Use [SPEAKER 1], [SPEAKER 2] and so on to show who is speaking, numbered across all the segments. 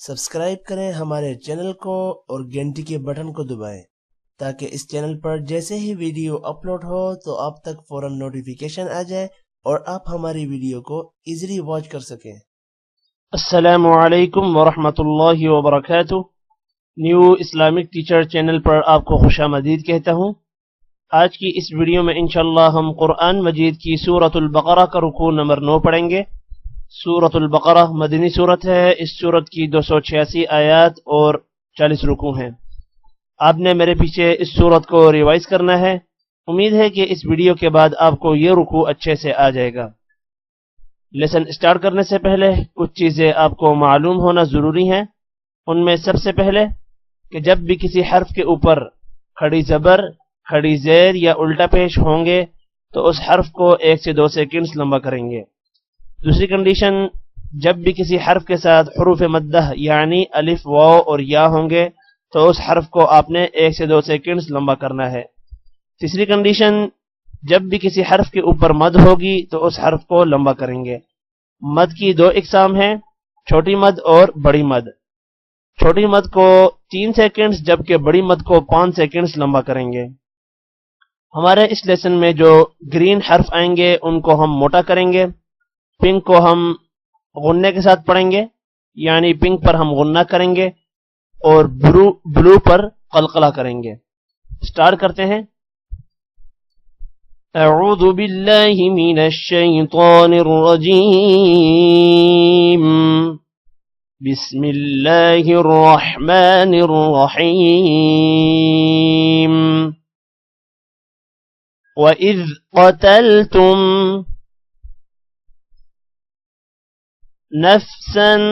[SPEAKER 1] सब्सक्राइब करें हमारे चैनल को और घंटी के बटन को दबाएं ताकि इस चैनल पर जैसे ही वीडियो अपलोड हो तो आप तक फौरन नोटिफिकेशन आ जाए और आप हमारी वीडियो को इजीली वॉच कर सकें।
[SPEAKER 2] अस्सलामु अलैकुम वरहमतुल्लाहि वबरकातुह। न्यू इस्लामिक टीचर चैनल पर आपको खुशामदीद कहता हूँ। आज की इस वीडियो में इंशाअल्लाह हम कुरान मजीद की सूरतुल बकरा का रुकू नंबर 9 पढ़ेंगे। सूरतुल बकरा मदनी सूरत है। इस सूरत की 286 आयात और 40 रुकू हैं। आपने मेरे पीछे इस सूरत को रिवाइज करना है। उम्मीद है कि इस वीडियो के बाद आपको ये रुकू अच्छे से आ जाएगा। लेसन स्टार्ट करने से पहले कुछ चीज़ें आपको मालूम होना ज़रूरी है। उनमें सबसे पहले कि जब भी किसी हर्फ के ऊपर खड़ी ज़बर, खड़ी ज़ेर या उल्टा पेश होंगे तो उस हर्फ को 1 से 2 सेकंड्स लंबा करेंगे। दूसरी कंडीशन, जब भी किसी हर्फ के साथ हुरूफ मद्दह यानी अलिफ, वाव और या होंगे तो उस हर्फ को आपने 1 से 2 सेकंड्स लंबा करना है। तीसरी कंडीशन, जब भी किसी हर्फ के ऊपर मद होगी तो उस हर्फ को लंबा करेंगे। मद की 2 इकसाम हैं, छोटी मद और बड़ी मद। छोटी मद को 3 सेकंड्स जबकि बड़ी मद को 5 सेकंड्स लंबा करेंगे। हमारे इस लेसन में जो ग्रीन हर्फ आएंगे उनको हम मोटा करेंगे। पिंक को हम गुन्ने के साथ पढ़ेंगे, यानी पिंक पर हम गुन्ना करेंगे और ब्लू पर कलकला करेंगे। स्टार्ट करते हैं। अऊज़ु बिल्लाहि मिनश शैतानिर रजीम। बिस्मिल्लाहिर रहमानिर रहीम। वइज़ क़तलतुम नफ्सन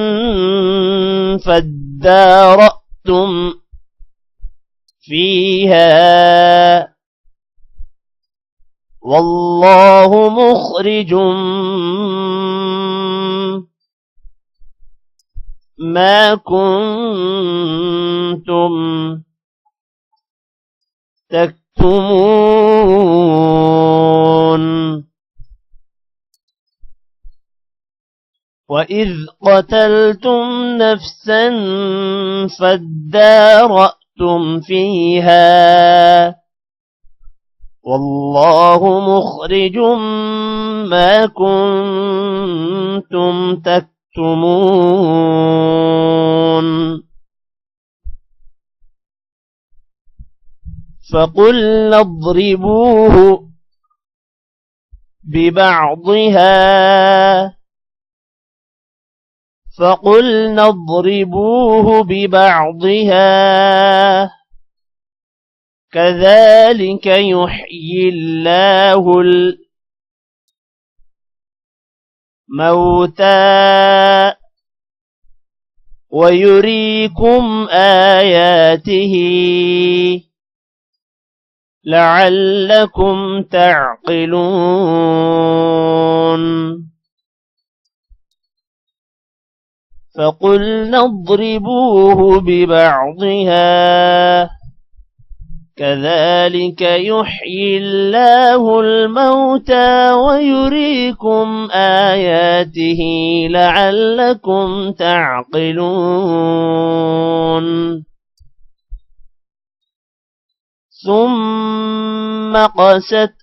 [SPEAKER 2] फद्दारअतुम फ़ीहा वल्लाहु मुख़रिजुम मा कुन्तुम तक्तुमून। वइज़ क़तलतुम नफ्सन फद्दारअतुम फ़ीहा वल्लाहु मुख़रिजुम मा कुन्तुम तक्तुमून। फ़क़ुल्ना اضْرِبُوهُ ببعضها فقلنا اضْرِبُوهُ ببعضها كذلك يحيي الله الموتى ويريكم آياته لعلكم تعقلون। فقلنا اضْرِبُوهُ ببعضها كذلك يحيي الله الموتى ويريكم آياته لعلكم تعقلون। ثم قست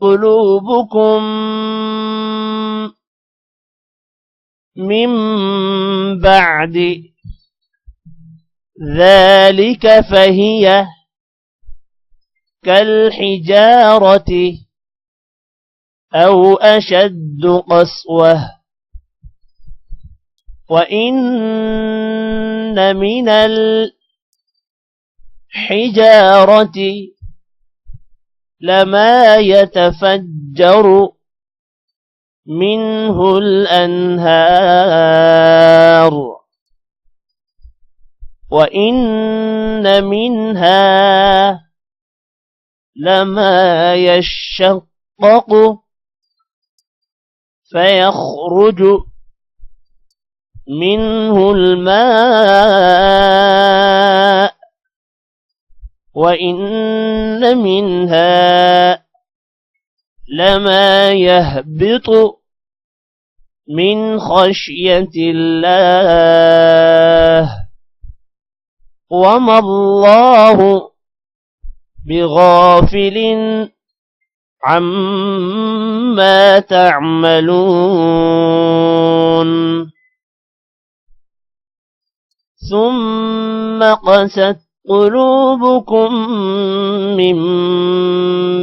[SPEAKER 2] قلوبكم من بعد ذلك فهي كالحجارة أو أشد قسوة وإن من الحجارة لما يتفجر منه الأنهار وإن منها لما يشقق فيخرج منه الماء وإن منها لما يهبط من خشية الله وما الله بغافل عما تعملون ثم قست قلوبكم من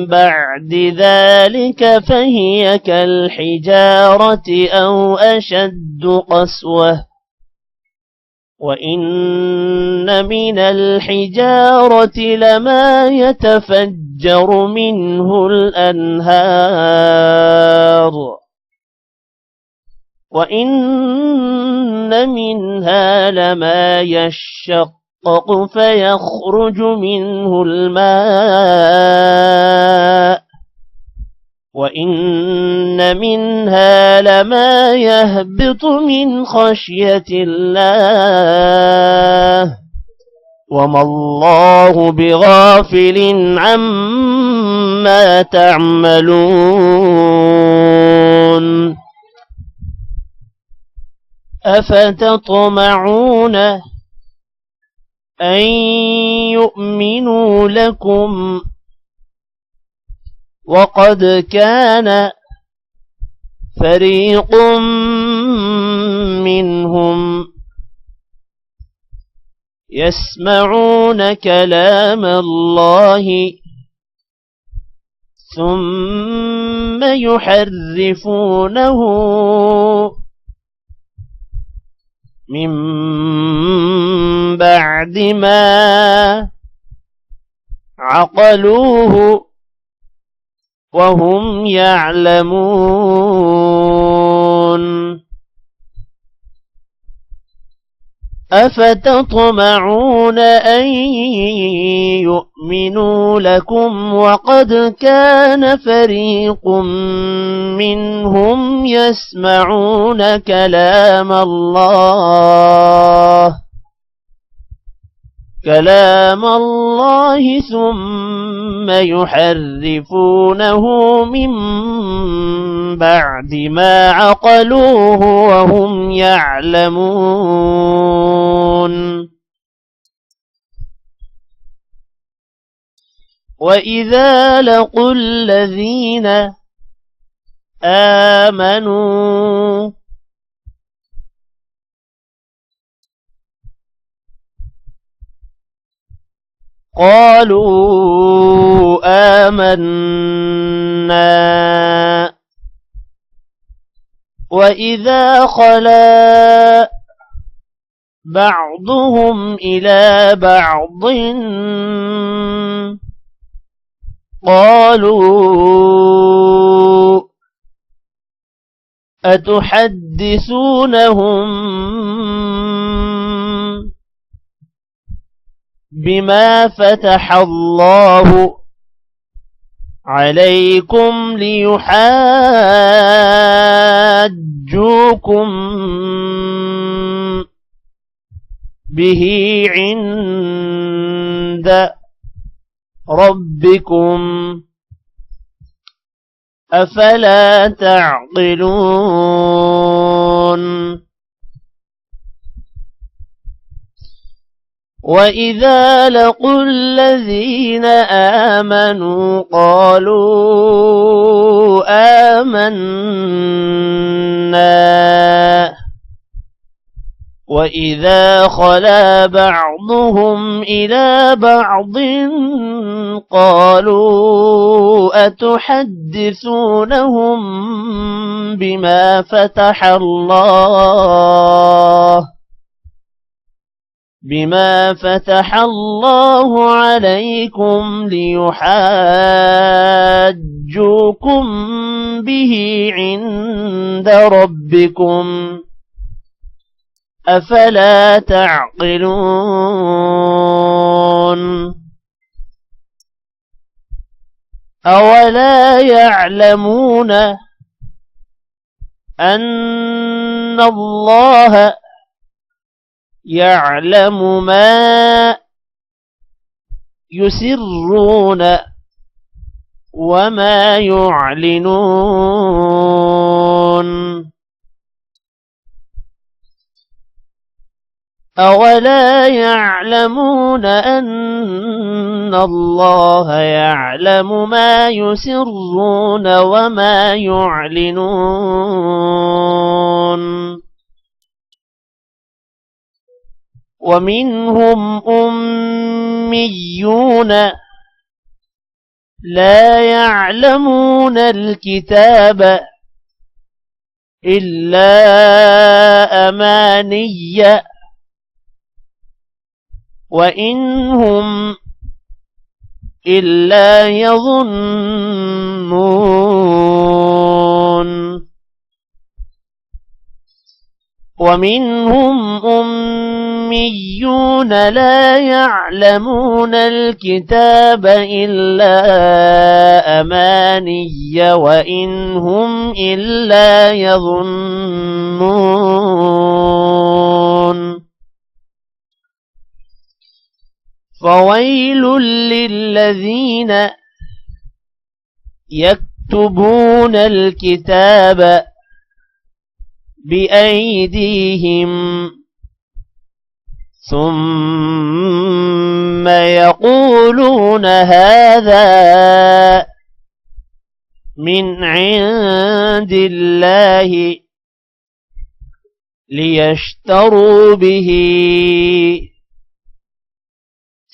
[SPEAKER 2] بعد ذلك فهي كالحجارة أو أشد قسوة وإن من الحجارة لما يتفجر منه الأنهار وإن منها لما يشقق فيخرج منه الماء وإن منها لما يهبط من خشية الله وما الله بغافل عما تعملون أفتطمعون أن يؤمنوا لكم وقد كان فريق منهم يسمعون كلام الله ثم يحرفونه من بعد ما عقلوه وهم يعلمون أفتطمعون أن يؤمنوا لكم وقد كان فريق منهم يسمعون كلام الله ثم يحرفونه من بعد ما عقلوه وهم يعلمون وإذا لقوا الذين آمنوا قالوا آمنا وإذا خلا بعضهم إلى بعض قالوا أتحدثونهم بما فتح الله عليكم ليحاجوكم به عند ربكم أفلا تعقلون وإذا لقوا الذين آمنوا قالوا آمنا وإذا خلا بعضهم إلى بعض قالوا أتحدثونهم بما فتح الله عليكم ليحاجوكم به عند ربكم أفلا تعقلون أولا يعلمون أن الله يعلم ما يسرون وما يعلنون أولا يعلمون أن الله يعلم ما يسرون وما يعلنون ومنهم أميون لا يعلمون الكتاب إلا أماني وإنهم إلا يظنون ومنهم أميون لا يعلمون الكتاب إلا أماني وإنهم إلا يظنون فويل للذين يكتبون الكتاب بأيديهم ثم يقولون هذا من عند الله ليشتروا به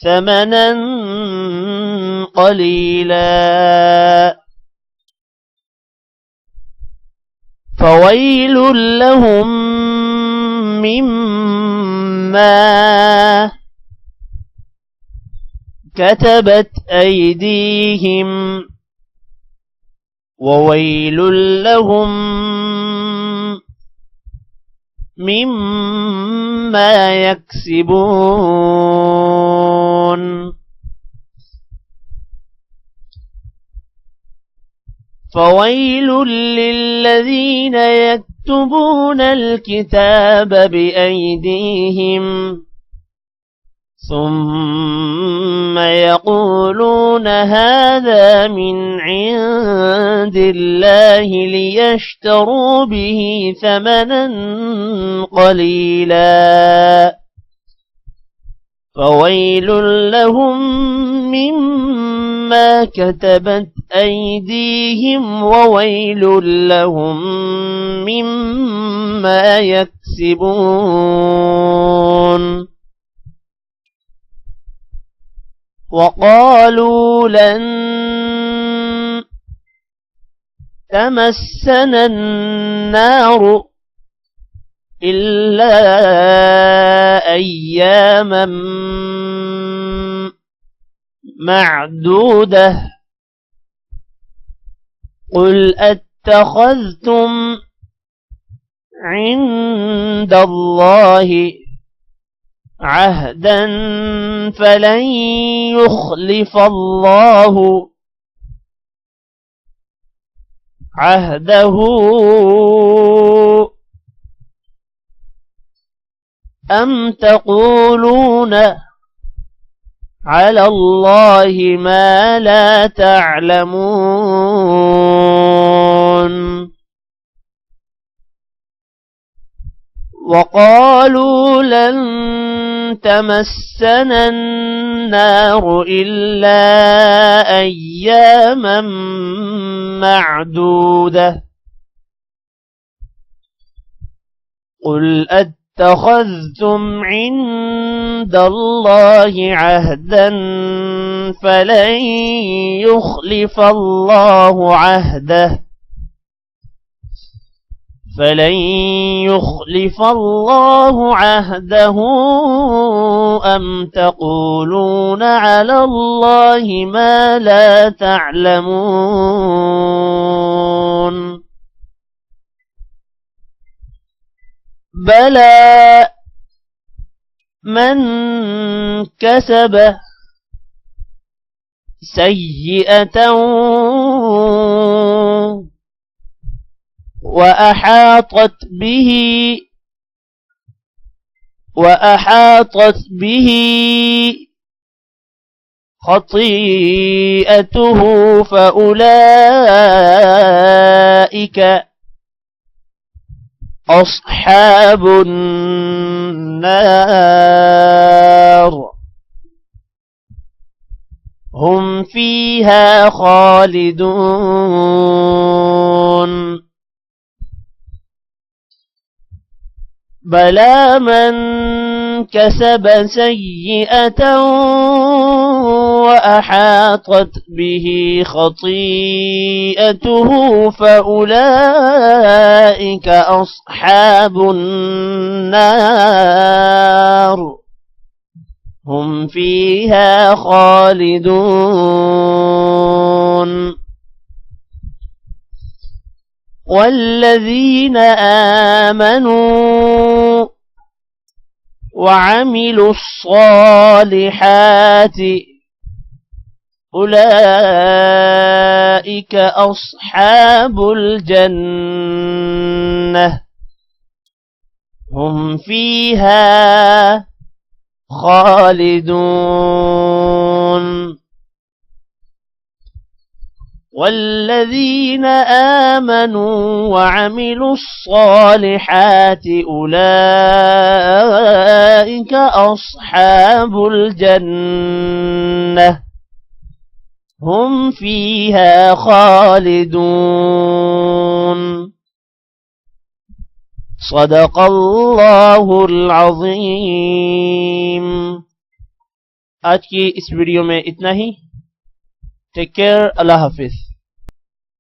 [SPEAKER 2] ثمنا قليلا فويل لهم مما كتبت أيديهم وويل لهم مما يكسبون فويل للذين يكتبون الكتاب بأيديهم ثم يقولون هذا من عند الله ليشتروا به ثمنا قليلا فويل لهم مما كتبت أيديهم وويل لهم مما يكسبون وقالوا لن تمسنا النار إلا أياما معدودة قل أتخذتم عند الله عهدا فلن يخلف الله عهده أم تقولون على الله ما لا تعلمون وقالوا لن تمسنا النار إلا أياما معدودة قل أتخذتم عند الله عهدا فلن يخلف الله عهده أم تقولون على الله ما لا تعلمون بلى من كسب سيئة وأحاطت به خطيئته فأولئك أصحاب النار هم فيها خالدون بلى من كسب سيئة وأحاطت به خطيئته فأولئك أصحاب النار هم فيها خالدون والذين آمنوا وعملوا الصالحات أولئك أصحاب الجنة هم فيها خالدون والذين آمنوا وعملوا الصالحات أولئك أصحاب الجنة هم فيها خالدون صدق الله العظيم। आज की इस वीडियो में इतना ही। टेक केयर, अल्लाह हाफिज।